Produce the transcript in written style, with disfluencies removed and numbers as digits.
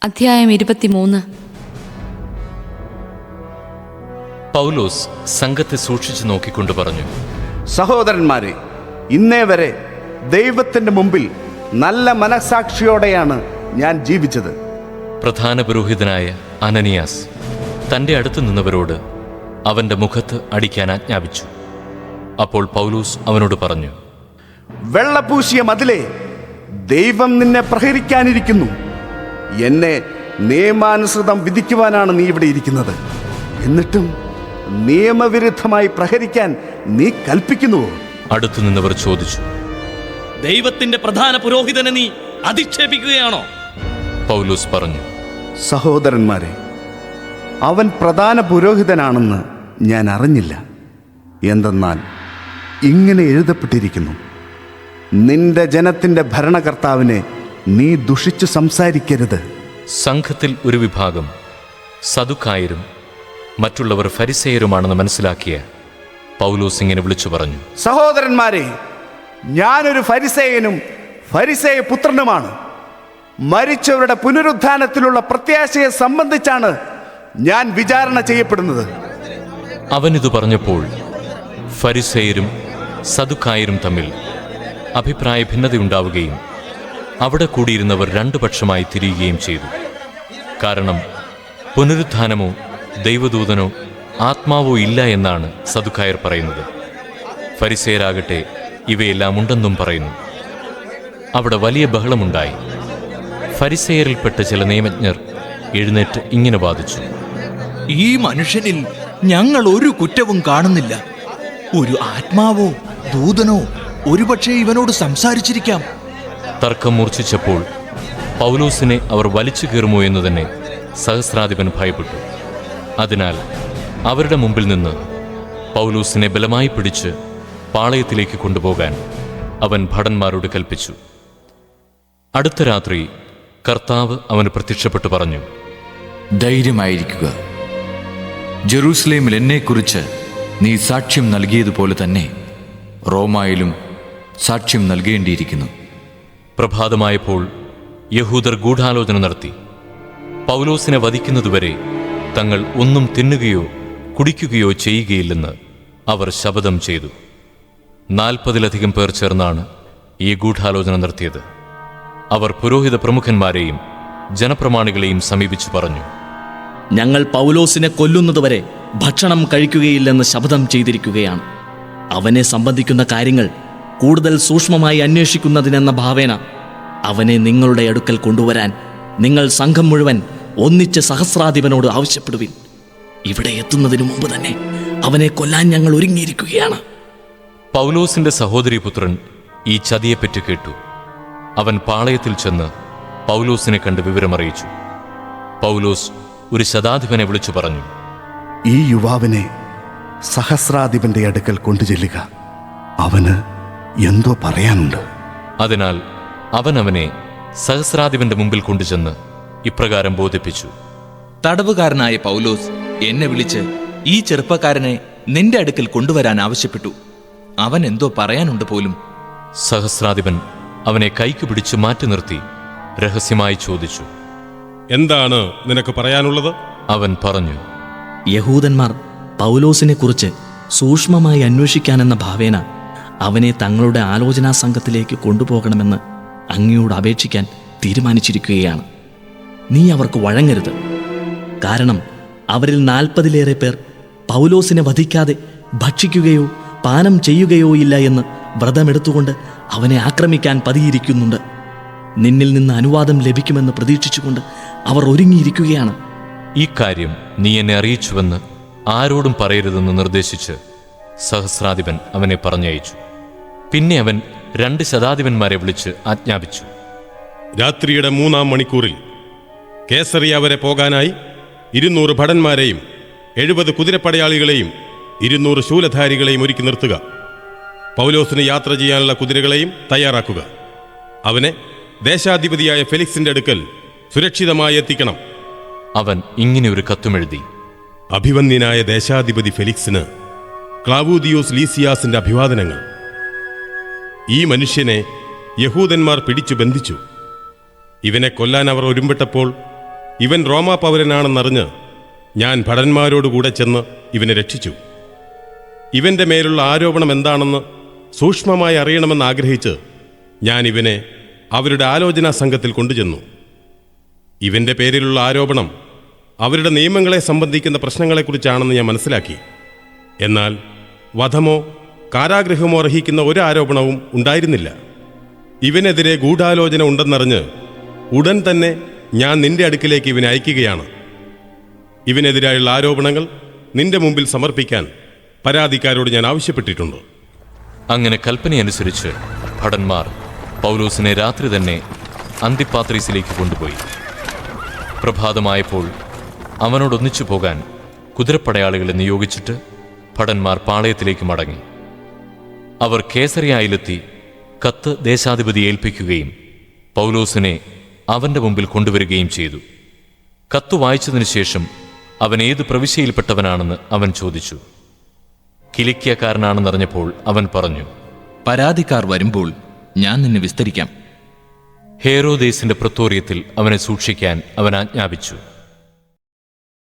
അധ്യായം 23. പൗലോസ് സംഘത്തെ സൂക്ഷിച്ചു നോക്കിക്കൊണ്ട് പറഞ്ഞു, സഹോദരന്മാരെ, ഇന്നേ വരെ ദൈവത്തിൻ്റെ മുമ്പിൽ നല്ല മനസാക്ഷിയോടെയാണ് ഞാൻ ജീവിച്ചത്. പ്രധാന പുരോഹിതനായ അനനിയാസ് തൻ്റെ അടുത്ത് നിന്നവരോട് അവൻ്റെ മുഖത്ത് അടിക്കാൻ ആജ്ഞാപിച്ചു. അപ്പോൾ പൗലോസ് അവനോട് പറഞ്ഞു, വെള്ളപൂശിയ മതിലേ, ദൈവം നിന്നെ പ്രഹരിക്കാനിരിക്കുന്നു. എന്നെ നിയമാനുസൃതം വിധിക്കുവാനാണ് നീ ഇവിടെ ഇരിക്കുന്നത്. എന്നിട്ടും നിയമവിരുദ്ധമായി പ്രഹരിക്കാൻ നീ കൽപ്പിക്കുന്നുവോ? അടുത്തു നിന്നവർ ചോദിച്ചു, ദൈവത്തിന്റെ പ്രധാന പുരോഹിതനെ നീ അധിക്ഷേപിക്കുകയാണോ? പൗലോസ് പറഞ്ഞു, സഹോദരന്മാരെ, അവൻ പ്രധാന പുരോഹിതനാണെന്ന് ഞാൻ അറിഞ്ഞില്ല. എന്തെന്നാൽ ഇങ്ങനെ എഴുതപ്പെട്ടിരിക്കുന്നു, നിന്റെ ജനത്തിൻ്റെ ഭരണകർത്താവിനെ നീ ദുഷിച്ചു സംസാരിക്കരുത്. സംഘത്തിൽ ഒരു വിഭാഗം സദുക്കായരും മറ്റുള്ളവർ ഫരിസേയരുമാണെന്ന് മനസ്സിലാക്കിയ പൗലോസ് ഇങ്ങനെ വിളിച്ചു പറഞ്ഞു, സഹോദരന്മാരെ, ഞാനൊരു ഫരിസേയനും ഫരിസേയ പുത്രനുമാണ്. മരിച്ചവരുടെ പുനരുത്ഥാനത്തിലുള്ള പ്രത്യാശയെ സംബന്ധിച്ചാണ് ഞാൻ വിചാരണ ചെയ്യപ്പെടുന്നത്. അവനിത് പറഞ്ഞപ്പോൾ ഫരിസേയരും സദുക്കായരും തമ്മിൽ അഭിപ്രായ ഭിന്നതയുണ്ടാവുകയും അവിടെ കൂടിയിരുന്നവർ രണ്ടു പക്ഷമായി തിരിയുകയും ചെയ്തു. കാരണം പുനരുത്ഥാനമോ ദൈവദൂതനോ ആത്മാവോ ഇല്ല എന്നാണ് സദുക്കായർ പറയുന്നത്. ഫരിസേയരാകട്ടെ ഇവയെല്ലാം ഉണ്ടെന്നും പറയുന്നു. അവിടെ വലിയ ബഹളമുണ്ടായി. ഫരിസേയരിൽപ്പെട്ട ചില നിയമജ്ഞർ എഴുന്നേറ്റ് ഇങ്ങനെ വാദിച്ചു, ഈ മനുഷ്യനിൽ ഞങ്ങൾ ഒരു കുറ്റവും കാണുന്നില്ല. ഒരു ആത്മാവോ ദൂതനോ ഒരുപക്ഷെ ഇവനോട് സംസാരിച്ചിരിക്കാം. തർക്കം മൂർച്ഛിച്ചപ്പോൾ പൗലോസിനെ അവർ വലിച്ചു കീറുമോ എന്ന് തന്നെ സഹസ്രാധിപൻ ഭയപ്പെട്ടു. അതിനാൽ അവരുടെ മുമ്പിൽ നിന്ന് പൗലോസിനെ ബലമായി പിടിച്ച് പാളയത്തിലേക്ക് കൊണ്ടുപോകാൻ അവൻ ഭടന്മാരോട് കൽപ്പിച്ചു. അടുത്ത രാത്രി കർത്താവ് അവന് പ്രത്യക്ഷപ്പെട്ടു പറഞ്ഞു, ധൈര്യമായിരിക്കുക. ജെറൂസലേമിൽ എന്നെക്കുറിച്ച് നീ സാക്ഷ്യം നൽകിയതുപോലെ തന്നെ റോമായിലും സാക്ഷ്യം നൽകേണ്ടിയിരിക്കുന്നു. പ്രഭാതമായപ്പോൾ യഹൂദർ ഗൂഢാലോചന നടത്തി. പൗലോസിനെ വധിക്കുന്നതുവരെ തങ്ങൾ ഒന്നും തിന്നുകയോ കുടിക്കുകയോ ചെയ്യുകയില്ലെന്ന് അവർ ശപഥം ചെയ്തു. 40-ലധികം പേർ ചേർന്നാണ് ഈ ഗൂഢാലോചന നടത്തിയത്. അവർ പുരോഹിത പ്രമുഖന്മാരെയും ജനപ്രമാണികളെയും സമീപിച്ചു പറഞ്ഞു, ഞങ്ങൾ പൗലോസിനെ കൊല്ലുന്നതുവരെ ഭക്ഷണം കഴിക്കുകയില്ലെന്ന് ശപഥം ചെയ്തിരിക്കുകയാണ്. അവനെ സംബന്ധിക്കുന്ന കാര്യങ്ങൾ കൂടുതൽ സൂക്ഷ്മമായി അന്വേഷിക്കുന്നതിനെന്ന ഭാവേന അവനെ നിങ്ങളുടെ അടുക്കൽ കൊണ്ടുവരാൻ നിങ്ങൾ സംഘം മുഴുവൻ ഒന്നിച്ച് സഹസ്രാധിപനോട് ആവശ്യപ്പെടുവിൻ. ഇവിടെ എത്തുന്നതിനു മുമ്പ് തന്നെ അവനെ കൊല്ലാൻ ഞങ്ങൾ ഒരുങ്ങിയിരിക്കുകയാണ്. പൗലോസിന്റെ സഹോദരീപുത്രൻ ഈ ചതിയെപ്പറ്റി കേട്ടു. അവൻ പാളയത്തിൽ ചെന്ന് പൗലോസിനെ കണ്ട് വിവരമറിയിച്ചു. പൗലോസ് ഒരു ശതാധിപനെ വിളിച്ചു പറഞ്ഞു, ഈ യുവാവിനെ സഹസ്രാധിപന്റെ അടുക്കൽ കൊണ്ടുചെല്ലുക. അവന് എന്തോ പറയാനുണ്ട്. അതിനാൽ അവൻ അവനെ സഹസ്രാധിപന്റെ മുമ്പിൽ കൊണ്ടുചെന്ന് ഇപ്രകാരം ബോധിപ്പിച്ചു, തടവുകാരനായ പൗലോസ് എന്നെ വിളിച്ച് ഈ ചെറുപ്പക്കാരനെ നിന്റെ അടുക്കൽ കൊണ്ടുവരാൻ ആവശ്യപ്പെട്ടു. അവൻ എന്തോ പറയാനുണ്ട് പോലും. സഹസ്രാധിപൻ അവനെ കൈക്ക് പിടിച്ചു മാറ്റി നിർത്തി രഹസ്യമായി ചോദിച്ചു, എന്താണ് നിനക്ക് പറയാനുള്ളത്? അവൻ പറഞ്ഞു, യഹൂദന്മാർ പൗലോസിനെ കുറിച്ച് സൂക്ഷ്മമായി അന്വേഷിക്കാനെന്ന ഭാവേന അവനെ തങ്ങളുടെ ആലോചനാ സംഘത്തിലേക്ക് കൊണ്ടുപോകണമെന്ന് അങ്ങയോട് അപേക്ഷിക്കാൻ തീരുമാനിച്ചിരിക്കുകയാണ്. നീ അവർക്ക് വഴങ്ങരുത്. കാരണം അവരിൽ 40-ലേറെ പേർ പൗലോസിനെ വധിക്കാതെ ഭക്ഷിക്കുകയോ പാനം ചെയ്യുകയോ ഇല്ല എന്ന് വ്രതമെടുത്തുകൊണ്ട് അവനെ ആക്രമിക്കാൻ പതിയിരിക്കുന്നുണ്ട്. നിന്നിൽ നിന്ന് അനുവാദം ലഭിക്കുമെന്ന് പ്രതീക്ഷിച്ചുകൊണ്ട് അവർ ഒരുങ്ങിയിരിക്കുകയാണ്. ഈ കാര്യം നീ എന്നെ അറിയിച്ചുവെന്ന് ആരോടും പറയരുതെന്ന് നിർദ്ദേശിച്ച് സഹസ്രാധിപൻ അവനെ പറഞ്ഞയച്ചു. പിന്നെ അവൻ 2 ശതാധിപന്മാരെ വിളിച്ച് ആജ്ഞാപിച്ചു, രാത്രിയുടെ 3-ാം മണിക്കൂറിൽ കേസറിയ വരെ പോകാനായി 200 ഭടന്മാരെയും 70 കുതിരപ്പടയാളികളെയും 200 ശൂലധാരികളെയും ഒരുക്കി നിർത്തുക. പൗലോസിന് യാത്ര ചെയ്യാനുള്ള കുതിരകളെയും തയ്യാറാക്കുക. അവനെ ദേശാധിപതിയായ ഫെലിക്സിന്റെ അടുക്കൽ സുരക്ഷിതമായി എത്തിക്കണം. അവൻ ഇങ്ങനെ ഒരു കത്തുമെഴുതി, അഭിവന്ദ്യനായ ദേശാധിപതി ഫെലിക്സിന് ക്ലാവൂദിയോസ് ലീസിയാസിന്റെ അഭിവാദനങ്ങൾ. ഈ മനുഷ്യനെ യഹൂദന്മാർ പിടിച്ചു ബന്ധിച്ചു. ഇവനെ കൊല്ലാൻ അവർ ഒരുമ്പെട്ടപ്പോൾ ഇവൻ റോമാ പൗരനാണെന്നറിഞ്ഞ് ഞാൻ ഭടന്മാരോടുകൂടെ ചെന്ന് ഇവനെ രക്ഷിച്ചു. ഇവന്റെ മേലുള്ള ആരോപണം എന്താണെന്ന് സൂക്ഷ്മമായി അറിയണമെന്ന് ആഗ്രഹിച്ച് ഞാൻ ഇവനെ അവരുടെ ആലോചനാ സംഘത്തിൽ കൊണ്ടുചെന്നു. ഇവന്റെ പേരിലുള്ള ആരോപണം അവരുടെ നിയമങ്ങളെ സംബന്ധിക്കുന്ന പ്രശ്നങ്ങളെക്കുറിച്ചാണെന്ന് ഞാൻ മനസ്സിലാക്കി. എന്നാൽ വധമോ കാരാഗൃഹമോ അർഹിക്കുന്ന ഒരു ആരോപണവും ഉണ്ടായിരുന്നില്ല. ഇവനെതിരെ ഗൂഢാലോചന ഉണ്ടെന്നറിഞ്ഞ് ഉടൻ തന്നെ ഞാൻ നിന്റെ അടുക്കിലേക്ക് ഇവനെ അയക്കുകയാണ്. ഇവനെതിരായുള്ള ആരോപണങ്ങൾ നിന്റെ മുമ്പിൽ സമർപ്പിക്കാൻ പരാതിക്കാരോട് ഞാൻ ആവശ്യപ്പെട്ടിട്ടുണ്ട്. അങ്ങനെ കൽപ്പനയനുസരിച്ച് ഭടന്മാർ പൗലോസിനെ രാത്രി തന്നെ അന്തിപ്പാത്രീസിലേക്ക് കൊണ്ടുപോയി. പ്രഭാതമായപ്പോൾ അവനോടൊന്നിച്ചു പോകാൻ കുതിരപ്പടയാളികളെ നിയോഗിച്ചിട്ട് ഭടന്മാർ പാളയത്തിലേക്ക് മടങ്ങി. അവർ കേസറിയായിലെത്തി കത്ത് ദേശാധിപതിയെ ഏൽപ്പിക്കുകയും പൗലോസിനെ അവന്റെ മുമ്പിൽ കൊണ്ടുവരികയും ചെയ്തു. കത്ത് വായിച്ചതിനു ശേഷം അവൻ ഏത് പ്രവിശ്യയിൽപ്പെട്ടവനാണെന്ന് അവൻ ചോദിച്ചു. കിലിക്യക്കാരനാണെന്നറിഞ്ഞപ്പോൾ അവൻ പറഞ്ഞു, പരാതിക്കാർ വരുമ്പോൾ ഞാൻ നിന്നെ വിസ്തരിക്കാം. ഹേരോദേസിന്റെ പ്രത്തോറിയത്തിൽ അവനെ സൂക്ഷിക്കാൻ അവൻ ആജ്ഞാപിച്ചു.